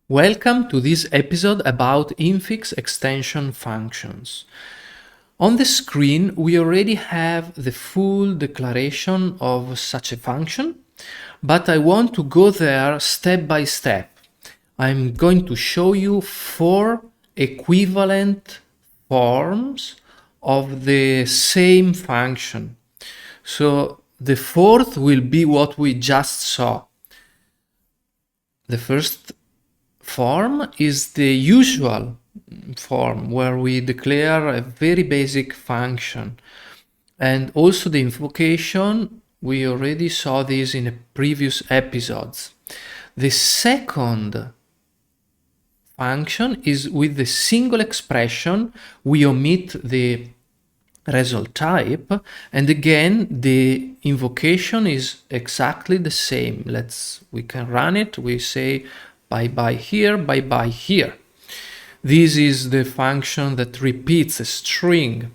Welcome to this episode about Infix extension functions. On the screen, we already have the full declaration of such a function, but I want to go there step by step. I'm going to show you 4 equivalent forms of the same function. So the fourth will be what we just saw. The first form is the usual form where we declare a very basic function, and also the invocation. We already saw this in previous episodes. The second function is with the single expression. We omit the result type, and again the invocation is exactly the same. We can run it. We say bye here, bye here. This is the function that repeats a string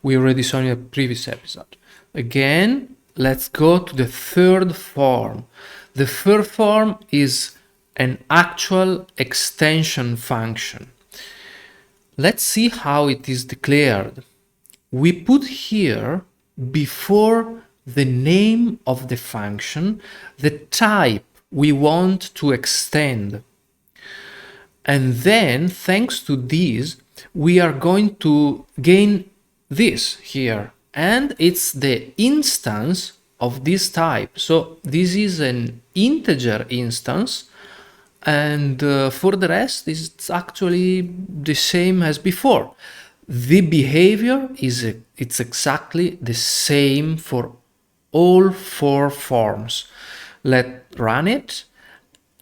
we already saw in a previous episode. Again, let's go to the third form. The third form is an actual extension function. Let's see how it is declared. We put here before the name of the function the type we want to extend. And then, thanks to this, we are going to gain this here. And it's the instance of this type. So this is an integer instance. And for the rest, it's actually the same as before. The behavior it's exactly the same for all 4 forms. Let's run it,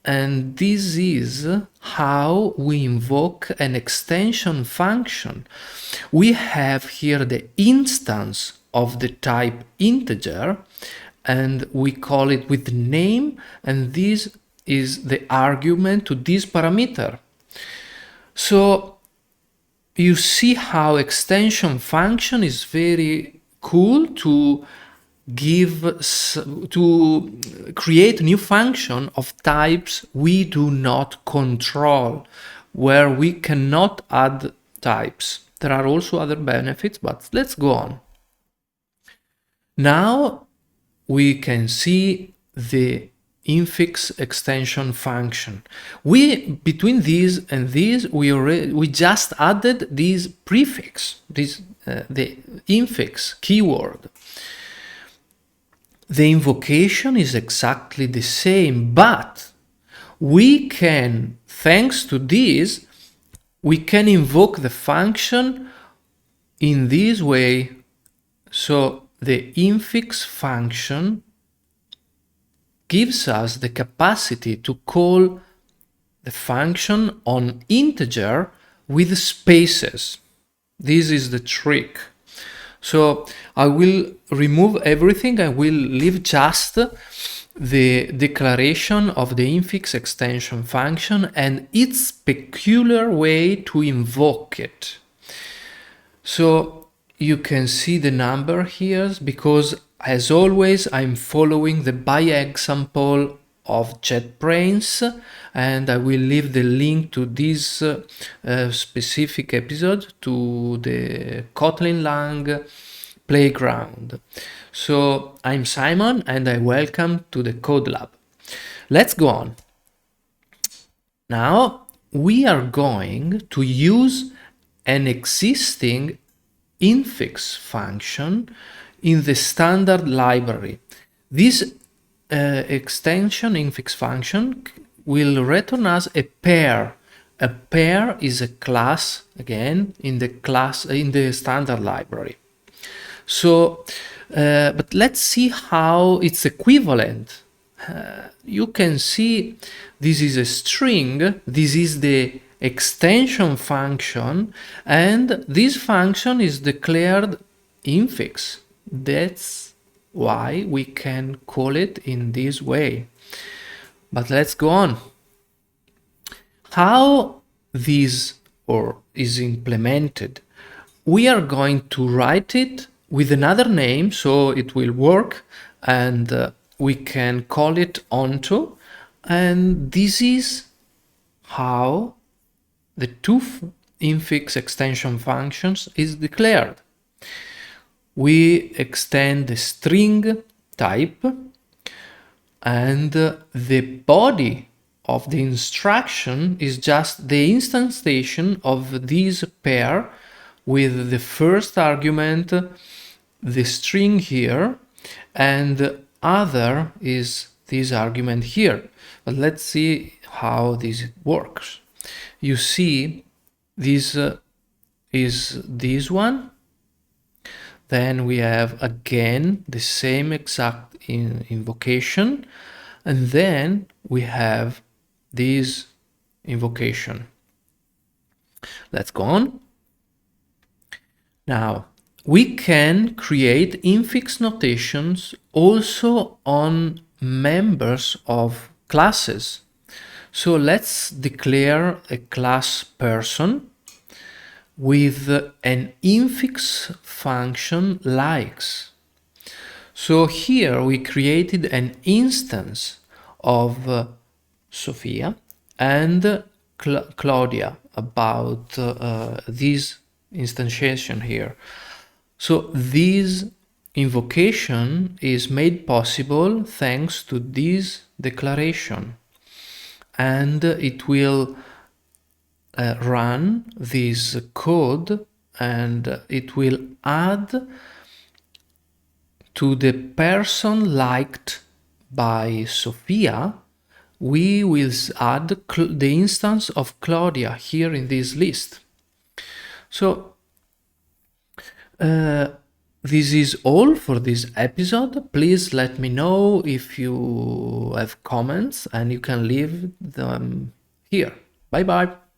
and this is how we invoke an extension function. We have here the instance of the type integer, and we call it with name, and this is the argument to this parameter. So you see how extension function is very cool to create new function of types we do not control, where we cannot add types. There are also other benefits, but let's go on. Now we can see the Infix extension function. Between these and these, we just added this prefix, the infix keyword. The invocation is exactly the same, but we can, thanks to this, we can invoke the function in this way. So the infix function gives us the capacity to call the function on integer with spaces. This is the trick. So I will remove everything. I will leave just the declaration of the infix extension function and its peculiar way to invoke it. So you can see the number here because, as always, I'm following the by example of JetBrains, and I will leave the link to this specific episode to the Kotlin Lang playground. So I'm Simon, and I welcome to the Code Lab. Let's go on. Now we are going to use an existing infix function in the standard library. This extension infix function will return us a pair. A pair is a class, again, in the standard library. So, but let's see how it's equivalent. You can see this is a string, this is the extension function, and this function is declared infix. That's why we can call it in this way. But let's go on. How this is implemented? We are going to write it with another name so it will work, and we can call it onto, and this is how the two infix extension functions is declared. We extend the string type, and the body of the instruction is just the instantiation of this pair with the first argument, the string here, and the other is this argument here. But let's see how this works. You see, this is this one. Then we have again the same exact invocation, and then we have this invocation. Let's go on. Now, we can create infix notations also on members of classes. So let's declare a class person with an infix function likes. So here we created an instance of Sophia and Claudia about this instantiation here. So this invocation is made possible thanks to this declaration, and it will run this code, and it will add to the person liked by Sophia. We will add the instance of Claudia here in this list. So this is all for this episode. Please let me know if you have comments, and you can leave them here. Bye bye.